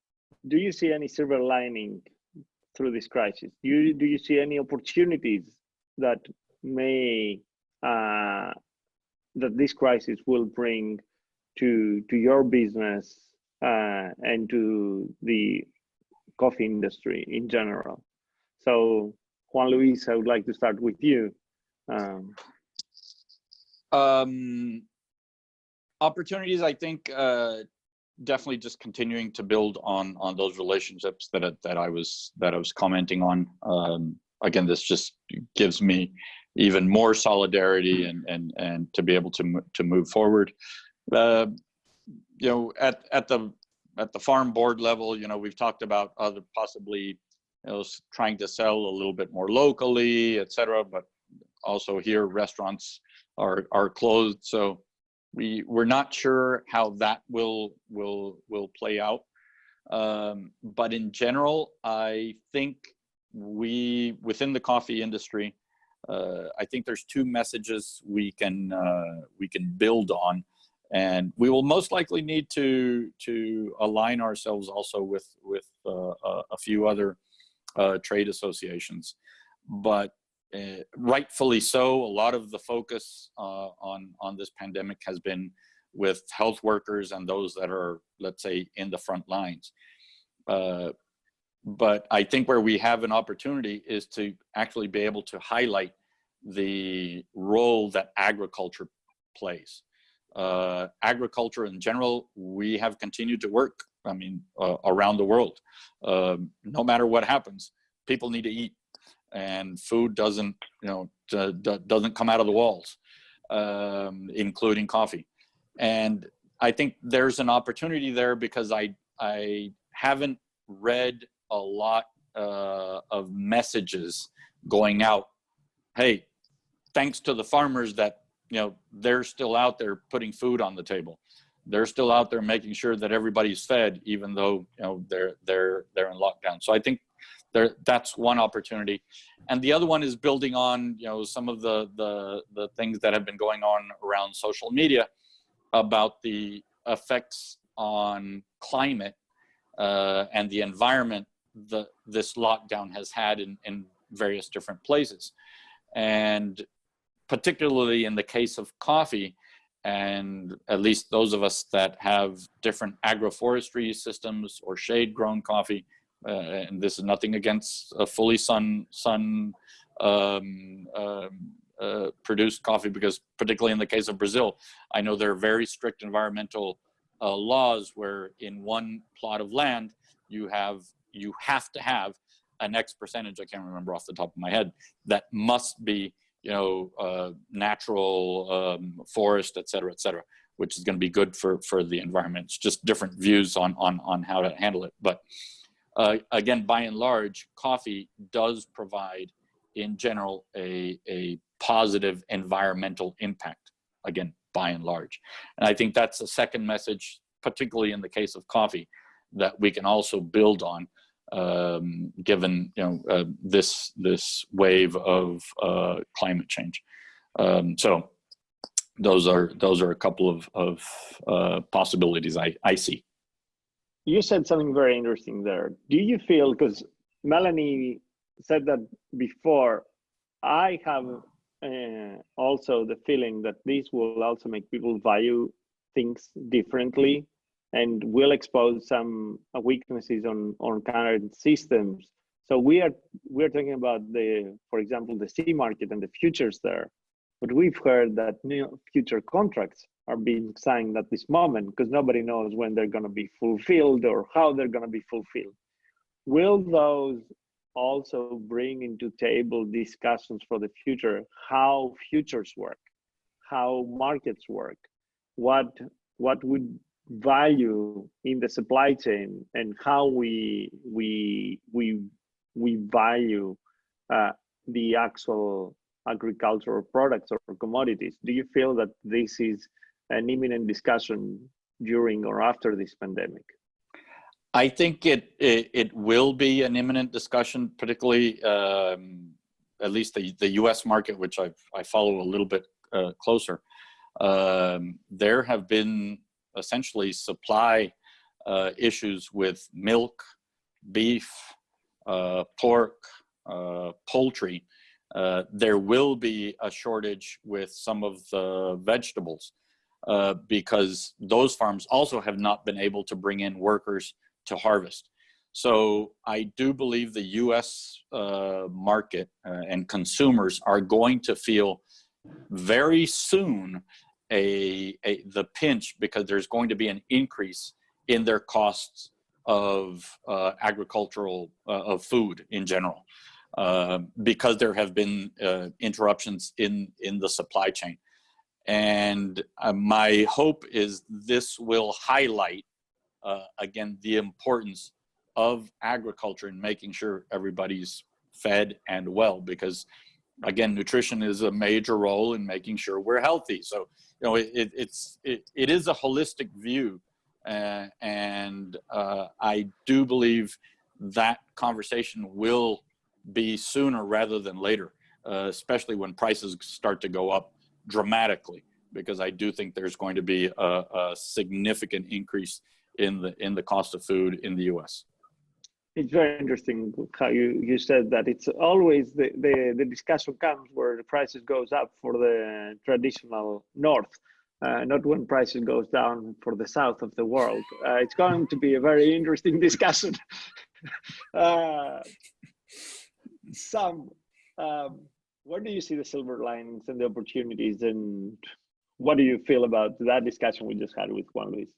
do you see any silver lining through this crisis? Do you see any opportunities that that this crisis will bring to your business and to the coffee industry in general? So Juan Luis, I would like to start with you. Opportunities, I think, definitely just continuing to build on those relationships that I was commenting on. Again, this just gives me even more solidarity and to be able to move forward. you know, at the farm board level, you know, we've talked about other possibly, you know, trying to sell a little bit more locally, et cetera, but also here restaurants are closed. So we're not sure how that will play out. But in general, I think within the coffee industry, I think there's two messages we can build on, and we will most likely need to align ourselves also with a few other trade associations. But rightfully so, a lot of the focus on this pandemic has been with health workers and those that are, let's say, in the front lines. But I think where we have an opportunity is to actually be able to highlight the role that agriculture plays. Agriculture in general, we have continued to work, I mean, around the world. No matter what happens, people need to eat, and food doesn't, you know, doesn't come out of the walls, including coffee. And I think there's an opportunity there because I haven't read a lot of messages going out. Hey, thanks to the farmers that, you know, they're still out there putting food on the table. They're still out there making sure that everybody's fed, even though, you know, they're in lockdown. So I think that's one opportunity, and the other one is building on, you know, some of the things that have been going on around social media about the effects on climate and the environment this lockdown has had in various different places. And particularly in the case of coffee, and at least those of us that have different agroforestry systems or shade grown coffee, and this is nothing against a fully sun produced coffee, because particularly in the case of Brazil, I know there are very strict environmental laws where in one plot of land you have to have an X percentage, I can't remember off the top of my head, that must be, you know, natural forest, et cetera, which is going to be good for the environment. It's just different views on how to handle it. But again, by and large, coffee does provide, in general, a positive environmental impact, again, by and large. And I think that's the second message, particularly in the case of coffee, that we can also build on, given, you know, this wave of climate change. So those are a couple of possibilities I see. You said something very interesting there. Do you feel, because Melanie said that before, I have also the feeling that this will also make people value things differently and will expose some weaknesses on current systems. So we're talking about for example, the C market and the futures there, but we've heard that new future contracts are being signed at this moment because nobody knows when they're going to be fulfilled or how they're going to be fulfilled. Will those also bring into table discussions for the future, how futures work, how markets work, what would value in the supply chain, and how we value the actual agricultural products or commodities? Do you feel that this is an imminent discussion during or after this pandemic? I think it will be an imminent discussion, particularly at least the U.S. market, which I follow a little bit closer. There have been essentially supply issues with milk, beef, pork, poultry. There will be a shortage with some of the vegetables because those farms also have not been able to bring in workers to harvest. So I do believe the U.S. market and consumers are going to feel very soon the pinch, because there's going to be an increase in their costs of agricultural of food in general, because there have been interruptions in the supply chain. And my hope is this will highlight, again, the importance of agriculture in making sure everybody's fed and well, because again, nutrition is a major role in making sure we're healthy. So, you know, it is a holistic view. And I do believe that conversation will be sooner rather than later, especially when prices start to go up dramatically, because I do think there's going to be a significant increase in the cost of food in the U.S. It's very interesting how you said that it's always the discussion comes where the prices goes up for the traditional north, not when prices goes down for the south of the world. It's going to be a very interesting discussion. Sam, where do you see the silver linings and the opportunities, and what do you feel about that discussion we just had with Juan Luis?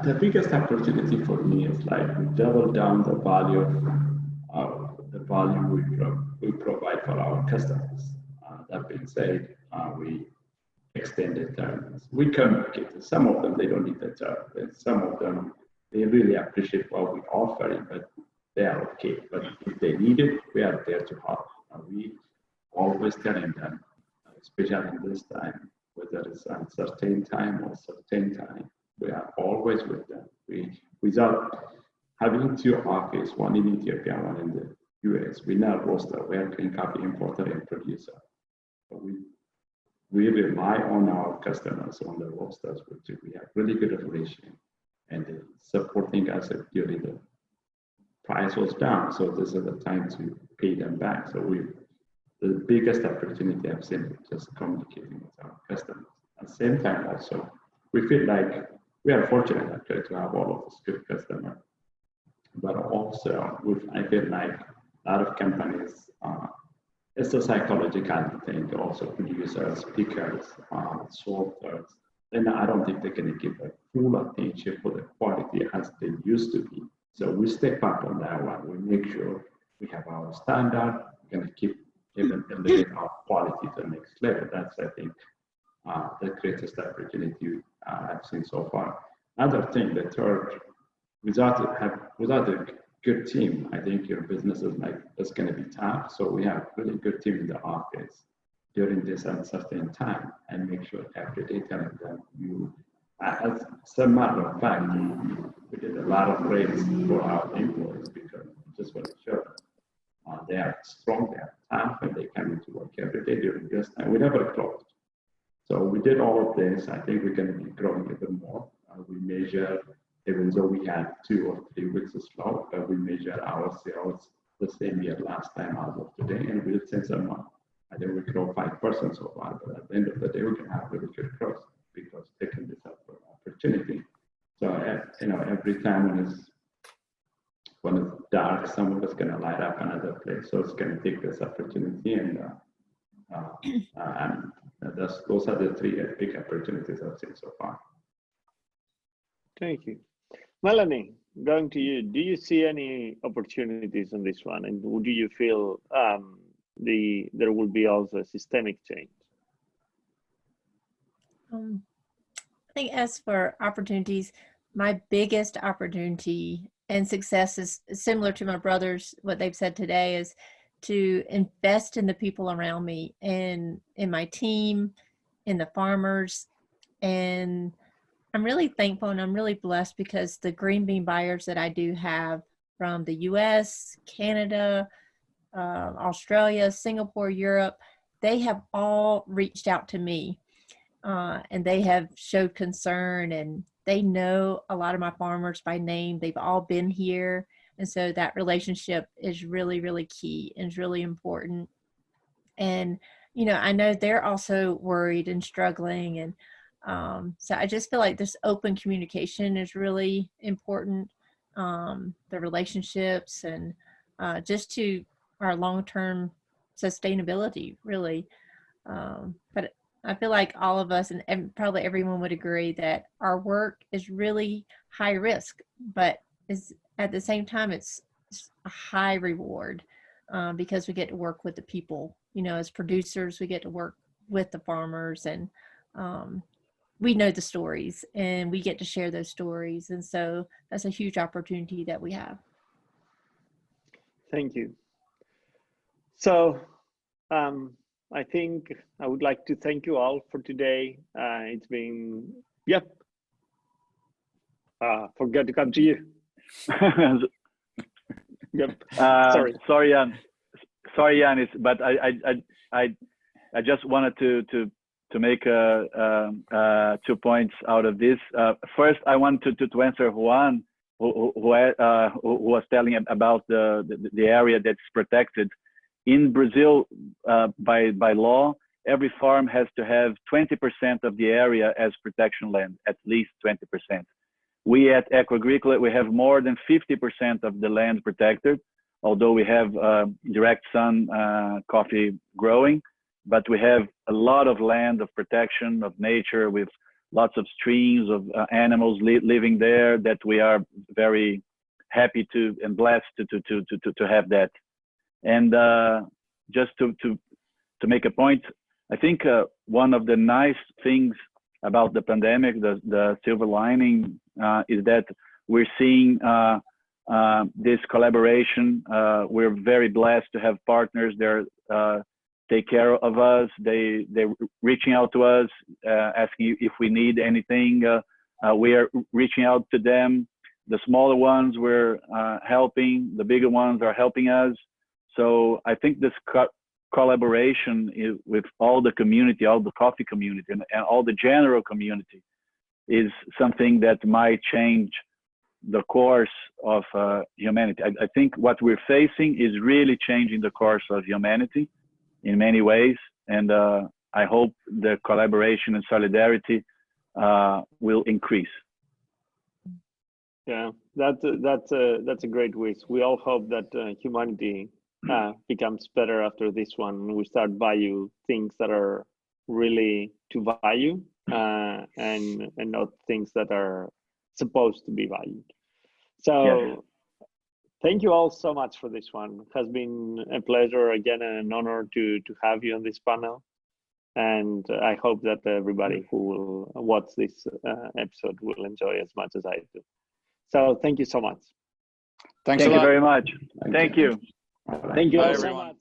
The biggest opportunity for me is like we double down the value we provide for our customers. That being said, we extend the terms. We communicate. Some of them they don't need the term. Some of them they really appreciate what we offer, but they are okay. But if they need it, we are there to help. We always telling them, especially in this time, whether it's uncertain time or certain time, we are always with them. Without having two offices, one in Ethiopia, one in the US, we now roaster, we are green coffee importer and producer. So we rely on our customers, on the roasters, which we have really good relation, and they're supporting us during the price was down. So this is the time to pay them back. So the biggest opportunity I've seen is just communicating with our customers. At the same time also, we feel like we are fortunate actually to have all of those good customers. But also, I feel like a lot of companies, it's a psychological thing, also producers, pickers, sorters, and I don't think they're going to give a full attention for the quality as they used to be. So we step up on that one. We make sure we have our standard, we're going to keep even elevate our quality to the next level. That's, I think, the greatest opportunity I've seen so far. Another thing, the third, without a good team, I think your business is going to be tough. So we have really good team in the office during this uncertain time, and make sure every day telling them as a matter of fact, we did a lot of raise for our employees because we just want to show they are strong, they are tough, and they come into work every day during this time. We never closed. So we did all of this. I think we're going to be growing even more. We measure, even though we had 2 or 3 weeks of slow, but we measure our sales the same year last time as of today, and we'll send someone. I think we grow 5% so far, but at the end of the day, we can have really good growth because taking this opportunity. So every time when it's dark, some of us gonna light up another place. So it's gonna take this opportunity, and those are the 3 big opportunities I've seen so far. Thank you. Melanie, going to you, do you see any opportunities on this one? And do you feel there will be also a systemic change? I think as for opportunities, my biggest opportunity and success is similar to my brothers. What they've said today is to invest in the people around me and in my team, in the farmers. And I'm really thankful and I'm really blessed because the green bean buyers that I do have from the US, Canada, Australia, Singapore, Europe, they have all reached out to me and they have showed concern, and they know a lot of my farmers by name. They've all been here. And so that relationship is really, really key and is really important. And, I know they're also worried and struggling. And so I just feel like this open communication is really important. The relationships and just to our long-term sustainability, really. But I feel like all of us and probably everyone would agree that our work is really high risk, but is at the same time, it's a high reward because we get to work with the people. As producers, we get to work with the farmers, and we know the stories and we get to share those stories. And so that's a huge opportunity that we have. Thank you. So I think I would like to thank you all for today. It's been, yep. Forgot to come to you. Yep. Sorry. Sorry, Yannis, but I just wanted to make 2 points out of this. First, I wanted to answer Juan, who was telling about the area that's protected. In Brazil, by law, every farm has to have 20% of the area as protection land, at least 20%. We at Ecoagrícola, we have more than 50% of the land protected, although we have direct sun coffee growing, but we have a lot of land of protection of nature with lots of streams of animals living there that we are very happy to and blessed to have that. And just to make a point, I think one of the nice things about the pandemic, the silver lining, is that we're seeing this collaboration. We're very blessed to have partners. They're take care of us. They're reaching out to us, asking if we need anything. We are reaching out to them. The smaller ones we're helping. The bigger ones are helping us. So I think this collaboration with all the community, all the coffee community, and all the general community is something that might change the course of humanity. I think what we're facing is really changing the course of humanity in many ways, and I hope the collaboration and solidarity will increase. Yeah, that's a great wish. We all hope that humanity becomes better after this one. We start value things that are really to value, and not things that are supposed to be valued. So yes. Thank you all so much for this one. It has been a pleasure, again, and an honor to have you on this panel. And I hope that everybody who will watch this episode will enjoy as much as I do. So thank you so much. Thank you very much. Thank you. Thank you all everyone. so much.